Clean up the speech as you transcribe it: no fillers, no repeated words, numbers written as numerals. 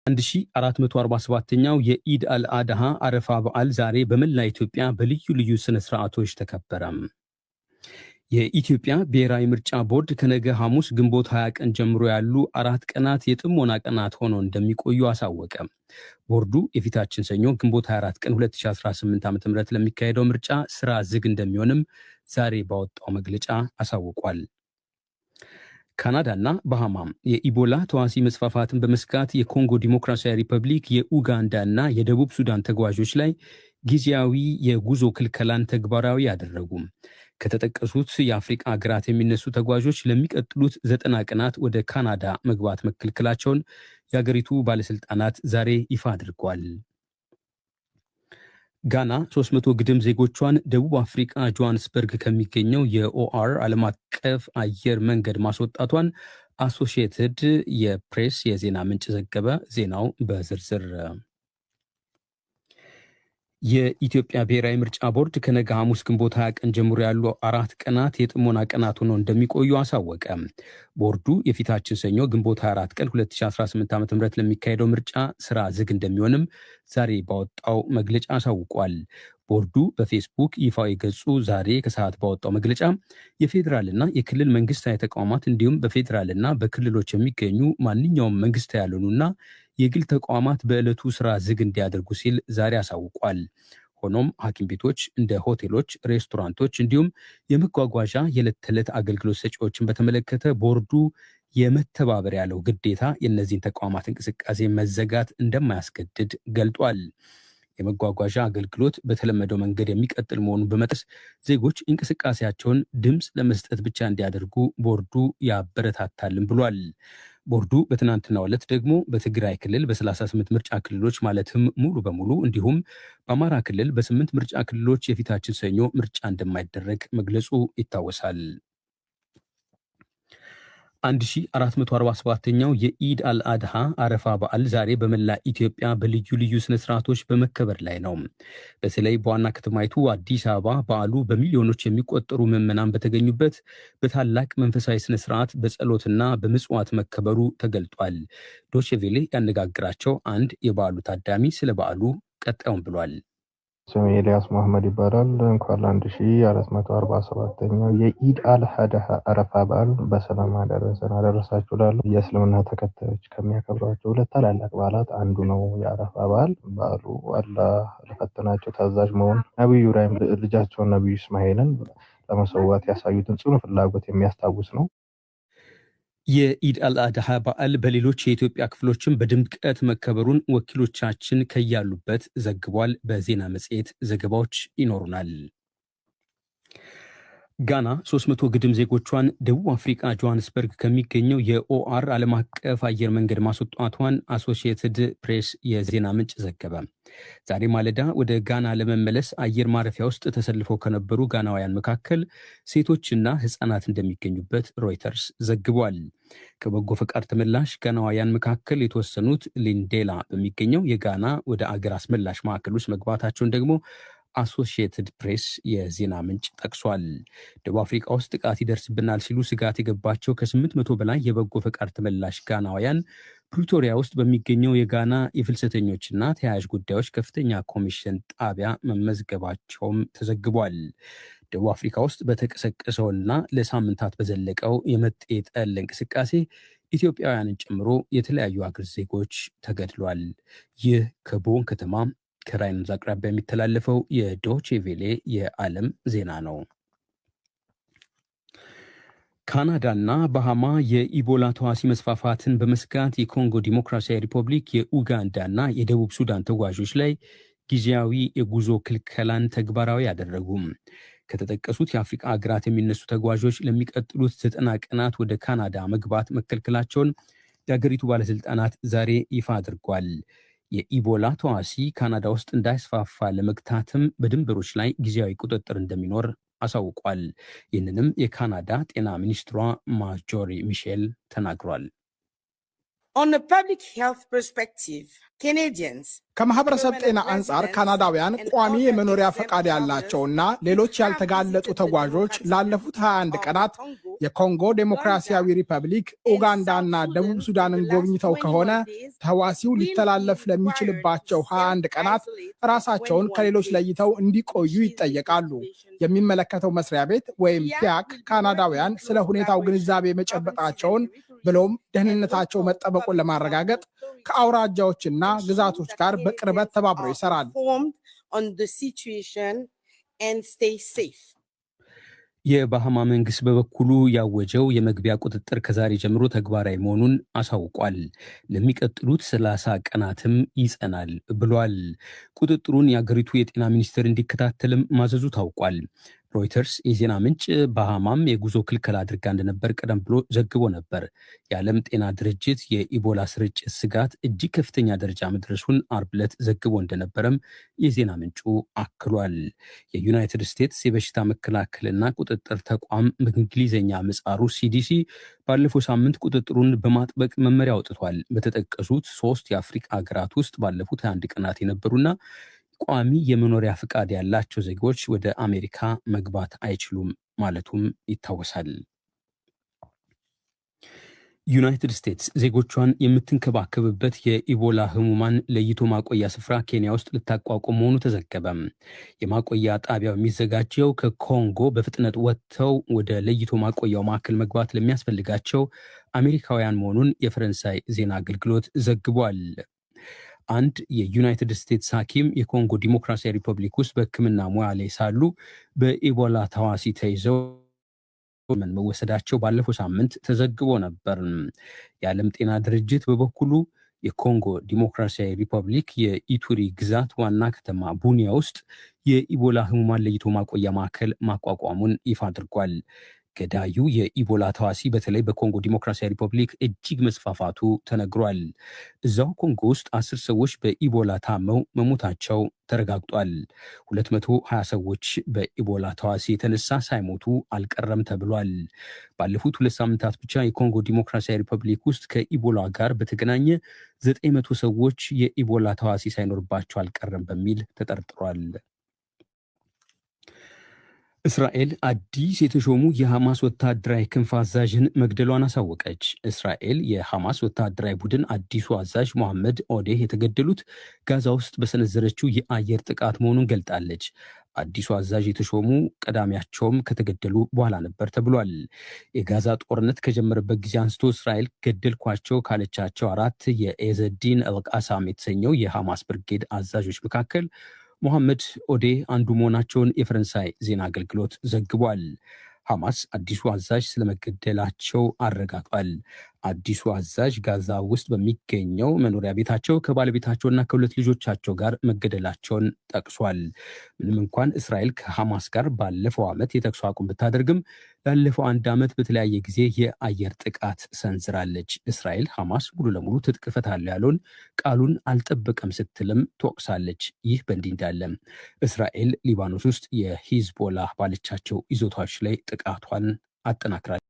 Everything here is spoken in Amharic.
1447ኛው የኢድ አልአድሃ አረፋ በዓል ዛሬ በመላ ኢትዮጵያ በልዩ ልዩ ስነ ስርዓቶች ተከበረ። የኢትዮጵያ ብሔራዊ ምርጫ ቦርድ ከነገ ሐሙስ ግንቦት 20 ቀን ጀምሮ ያሉ 4 ቀናት የጥሞና ቀናት ሆነው እንደሚቆዩ አሳወቀ። ቦርዱ የፊታችን ሰኞ ግንቦት 24 ቀን 2018 ዓ.ም ለሚካሄደው ምርጫ ስራ ዝግ እንደሚሆንም ዛሬ ባወጣው መግለጫ አሳውቋል። ካናዳና ባሃማም የኢቦላ ተዋሲ መስፋፋትን በመስጋት የኮንጎ ዲሞክራሲያዊ ሪፐብሊክ፣ የኡጋንዳና የደቡብ ሱዳን ተጓዦች ላይ ጊዜያዊ የጉዞ ክልከላን ተግባራዊ ያደረጉ። ከተጠቀሱት የአፍሪቃ ሀገራት የሚነሱ ተጓዦች ለሚቀጥሉት 90 ቀናት ወደ ካናዳ መግባት መከልከላቸውን የአገሪቱ ባለስልጣናት ዛሬ ይፋ አድርገዋል። ጋና 300 ግድም ዜጎቿን ደቡብ አፍሪካ ጆሃንስበርግ ከሚገኘው የኦአር ዓለም አቀፍ አየር መንገድ ማስወጣቷን አሶሺየትድ የፕሬስ የዜና ምንጭ ዘገበ። ዜናው በዝርዝር የኢትዮጵያ ብሔራዊ ምርጫ ቦርድ ከነገ ሐሙስ ግንቦት 20 ቀን ጀምሮ ያሉ 4 ቀናት የጥሞና ቀናት ሆነው እንደሚቆዩ አሳወቀ። ቦርዱ የፊታችን ሰኞ ግንቦት 24 ቀን 2018 ዓ.ም ለሚካሄደው ምርጫ ስራ ዝግ እንደሚሆንም ዛሬ ባወጣው መግለጫ አሳውቋል። ቦርዱ በፌስቡክ ይፋዊ ገጹ ዛሬ ከሰዓት ባወጣው መግለጫ የፌዴራልና የክልል መንግስታዊ ተቋማት እንዲሁም በፌዴራልና በክልሎች የሚገኙ ማንኛውም መንግስታዊ ያልሆኑና የግል ተቋማት በዕለቱ ስራ ዝግ እንዲያደርጉ ሲል ዛሬ አሳውቋል። ሆኖም ሐኪም ቤቶች፣ እንደ ሆቴሎች፣ ሬስቶራንቶች እንዲሁም የመጓጓዣ የዕለት ተዕለት አገልግሎት ሰጪዎችን በተመለከተ ቦርዱ የመተባበር ያለው ግዴታ የእነዚህን ተቋማት እንቅስቃሴ መዘጋት እንደማያስገድድ ገልጧል። የመጓጓዣ አገልግሎት በተለመደው መንገድ የሚቀጥል መሆኑን በመጥቀስ ዜጎች እንቅስቃሴያቸውን ድምፅ ለመስጠት ብቻ እንዲያደርጉ ቦርዱ ያበረታታልን ብሏል። ቦርዱ በትናንትናው ዕለት ደግሞ በትግራይ ክልል በ38 ምርጫ ክልሎች ማለትም ሙሉ በሙሉ እንዲሁም በአማራ ክልል በ8 ምርጫ ክልሎች የፊታችን ሰኞ ምርጫ እንደማይደረግ መግለጹ ይታወሳል። 1447ኛው የኢድ አልአድሃ አረፋ በዓል ዛሬ በመላ ኢትዮጵያ በልዩ ልዩ ስነ ስርዓቶች በመከበር ላይ ነው። በተለይ በዋና ከተማይቱ አዲስ አበባ በዓሉ በሚሊዮኖች የሚቆጠሩ ምዕመናን በተገኙበት በታላቅ መንፈሳዊ ስነ ስርዓት በጸሎትና በምጽዋት መከበሩ ተገልጧል። ዶቼ ቬሌ ያነጋግራቸው አንድ የበዓሉ ታዳሚ ስለ በዓሉ ቀጣዩን ብሏል። ስሜ ኤልያስ መሐመድ ይባላል። እንኳን ለ1447ኛው የኢድ አልአድሃ አረፋ በዓል በሰላም አደረሳችሁ እላለሁ። የእስልምና ተከታዮች ከሚያከብሯቸው ሁለት ታላላቅ በዓላት አንዱ ነው የአረፋ በዓል። በዓሉ አላህ ለፈተናቸው ታዛዥ መሆን ነቢዩ ኢብራሂም ልጃቸውን ነቢዩ እስማኤልን ለመሰዋት ያሳዩትን ጽኑ ፍላጎት የሚያስታውስ ነው። የኢድ አልአድሃ በዓል በሌሎች የኢትዮጵያ ክፍሎችም በድምቀት መከበሩን ወኪሎቻችን ከያሉበት ዘግቧል። በዜና መጽሔት ዘገባዎች ይኖሩናል። ጋና 300 ግድም ዜጎቿን ደቡብ አፍሪካ ጆሃንስበርግ ከሚገኘው የኦአር ዓለም አቀፍ አየር መንገድ ማስወጣቷን አሶሺየትድ ፕሬስ የዜና ምንጭ ዘገበ። ዛሬ ማለዳ ወደ ጋና ለመመለስ አየር ማረፊያ ውስጥ ተሰልፈው ከነበሩ ጋናውያን መካከል ሴቶችና ሕፃናት እንደሚገኙበት ሮይተርስ ዘግቧል። ከበጎ ፈቃድ ተመላሽ ጋናውያን መካከል የተወሰኑት ሊንዴላ በሚገኘው የጋና ወደ አገር አስመላሽ ማዕከል ውስጥ መግባታቸውን ደግሞ አሶሺየትድ ፕሬስ የዜና ምንጭ ጠቅሷል። ደቡብ አፍሪካ ውስጥ ጥቃት ይደርስብናል ሲሉ ስጋት የገባቸው ከ800 በላይ የበጎ ፈቃድ ተመላሽ ጋናውያን ፕሪቶሪያ ውስጥ በሚገኘው የጋና የፍልሰተኞችና ተያያዥ ጉዳዮች ከፍተኛ ኮሚሽን ጣቢያ መመዝገባቸውም ተዘግቧል። ደቡብ አፍሪካ ውስጥ በተቀሰቀሰውና ለሳምንታት በዘለቀው የመጤ ጠል እንቅስቃሴ ኢትዮጵያውያንን ጨምሮ የተለያዩ አገር ዜጎች ተገድሏል። ይህ ከቦን ከተማ ከራይን ወንዝ አቅራቢያ የሚተላለፈው የዶቼ ቬሌ የዓለም ዜና ነው። ካናዳና ባሃማ የኢቦላ ተዋሲ መስፋፋትን በመስጋት የኮንጎ ዲሞክራሲያዊ ሪፐብሊክ፣ የኡጋንዳና የደቡብ ሱዳን ተጓዦች ላይ ጊዜያዊ የጉዞ ክልከላን ተግባራዊ አደረጉም። ከተጠቀሱት የአፍሪቃ ሀገራት የሚነሱ ተጓዦች ለሚቀጥሉት 90 ቀናት ወደ ካናዳ መግባት መከልከላቸውን የአገሪቱ ባለስልጣናት ዛሬ ይፋ አድርጓል። የኢቦላ ተዋሲ ካናዳ ውስጥ እንዳይስፋፋ ለመግታትም በድንበሮች ላይ ጊዜያዊ ቁጥጥር እንደሚኖር አሳውቋል። ይህንንም የካናዳ ጤና ሚኒስትሯ ማጆሪ ሚሼል ተናግሯል። ከማህበረሰብ ጤና አንጻር ካናዳውያን ቋሚ የመኖሪያ ፈቃድ ያላቸውና ሌሎች ያልተጋለጡ ተጓዦች ላለፉት 21 ቀናት የኮንጎ ዴሞክራሲያዊ ሪፐብሊክ፣ ኡጋንዳና ደቡብ ሱዳንን ጎብኝተው ከሆነ ተህዋሲው ሊተላለፍ ለሚችልባቸው 21 ቀናት ራሳቸውን ከሌሎች ለይተው እንዲቆዩ ይጠየቃሉ። የሚመለከተው መስሪያ ቤት ወይም ፒያክ ካናዳውያን ስለ ሁኔታው ግንዛቤ መጨበጣቸውን ብሎም ደህንነታቸው መጠበቁን ለማረጋገጥ ከአውራጃዎችና ግዛቶች ጋር በቅርበት ተባብሮ ይሰራል። የባሃማ መንግስት በበኩሉ ያወጀው የመግቢያ ቁጥጥር ከዛሬ ጀምሮ ተግባራዊ መሆኑን አሳውቋል። ለሚቀጥሉት 30 ቀናትም ይጸናል ብሏል። ቁጥጥሩን የአገሪቱ የጤና ሚኒስቴር እንዲከታተልም ማዘዙ ታውቋል። ሮይተርስ የዜና ምንጭ ባሃማም የጉዞ ክልከላ አድርጋ እንደነበር ቀደም ብሎ ዘግቦ ነበር። የዓለም ጤና ድርጅት የኢቦላ ስርጭት ስጋት እጅግ ከፍተኛ ደረጃ መድረሱን አርብ ዕለት ዘግቦ እንደነበረም የዜና ምንጩ አክሏል። የዩናይትድ ስቴትስ የበሽታ መከላከልና ቁጥጥር ተቋም በእንግሊዝኛ ምህጻሩ CDC ባለፈው ሳምንት ቁጥጥሩን በማጥበቅ መመሪያ አውጥቷል። በተጠቀሱት 3 የአፍሪካ ሀገራት ውስጥ ባለፉት 21 ቀናት የነበሩና ቋሚ የመኖሪያ ፍቃድ ያላቸው ዜጎች ወደ አሜሪካ መግባት አይችሉም ማለቱም ይታወሳል። ዩናይትድ ስቴትስ ዜጎቿን የምትንከባከብበት የኢቦላ ህሙማን ለይቶ ማቆያ ስፍራ ኬንያ ውስጥ ልታቋቁም መሆኑ ተዘገበ። የማቆያ ጣቢያው የሚዘጋጀው ከኮንጎ በፍጥነት ወጥተው ወደ ለይቶ ማቆያው ማዕከል መግባት ለሚያስፈልጋቸው አሜሪካውያን መሆኑን የፈረንሳይ ዜና አገልግሎት ዘግቧል። አንድ የዩናይትድ ስቴትስ ሐኪም የኮንጎ ዲሞክራሲያዊ ሪፐብሊክ ውስጥ በሕክምና ሙያ ላይ ሳሉ በኢቦላ ተዋሲ ተይዘው መወሰዳቸው ባለፈው ሳምንት ተዘግቦ ነበር። የዓለም ጤና ድርጅት በበኩሉ የኮንጎ ዲሞክራሲያዊ ሪፐብሊክ የኢቱሪ ግዛት ዋና ከተማ ቡኒያ ውስጥ የኢቦላ ህሙማን ለይቶ ማቆያ ማዕከል ማቋቋሙን ይፋ አድርጓል። ገዳዩ የኢቦላ ተዋሲ በተለይ በኮንጎ ዲሞክራሲያዊ ሪፐብሊክ እጅግ መስፋፋቱ ተነግሯል። እዛው ኮንጎ ውስጥ 10 ሰዎች በኢቦላ ታመው መሞታቸው ተረጋግጧል። 220 ሰዎች በኢቦላ ተዋሲ የተነሳ ሳይሞቱ አልቀረም ተብሏል። ባለፉት 2 ሳምንታት ብቻ የኮንጎ ዲሞክራሲያዊ ሪፐብሊክ ውስጥ ከኢቦላ ጋር በተገናኘ 900 ሰዎች የኢቦላ ተዋሲ ሳይኖርባቸው አልቀረም በሚል ተጠርጥሯል። እስራኤል አዲስ የተሾሙ የሐማስ ወታደራዊ ክንፍ አዛዥን መግደሏን አሳወቀች። እስራኤል የሐማስ ወታደራዊ ቡድን አዲሱ አዛዥ ሞሐመድ ኦዴህ የተገደሉት ጋዛ ውስጥ በሰነዘረችው የአየር ጥቃት መሆኑን ገልጣለች። አዲሱ አዛዥ የተሾሙ ቀዳሚያቸውም ከተገደሉ በኋላ ነበር ተብሏል። የጋዛ ጦርነት ከጀመረበት ጊዜ አንስቶ እስራኤል ገደልኳቸው ካለቻቸው 4 የኤዘዲን አልቃሳም የተሰኘው የሐማስ ብርጌድ አዛዦች መካከል ሞሐመድ ኦዴህ አንዱ መሆናቸውን የፈረንሳይ ዜና አገልግሎት ዘግቧል። ሐማስ አዲሱ አዛዥ ስለመገደላቸው አረጋግጧል። አዲሱ አዛዥ ጋዛ ውስጥ በሚገኘው መኖሪያ ቤታቸው ከባለቤታቸውና ከ2 ልጆቻቸው ጋር መገደላቸውን ጠቅሷል። ምንም እንኳን እስራኤል ከሐማስ ጋር ባለፈው ዓመት የተኩስ አቁም ብታደርግም ላለፈው 1 ዓመት በተለያየ ጊዜ የአየር ጥቃት ሰንዝራለች። እስራኤል ሐማስ ሙሉ ለሙሉ ትጥቅ እፈታለሁ ያለውን ቃሉን አልጠበቀም ስትልም ትወቅሳለች። ይህ በእንዲህ እንዳለ እስራኤል ሊባኖስ ውስጥ የሂዝቦላ ባለቻቸው ይዞታዎች ላይ ጥቃቷን አጠናክራለች።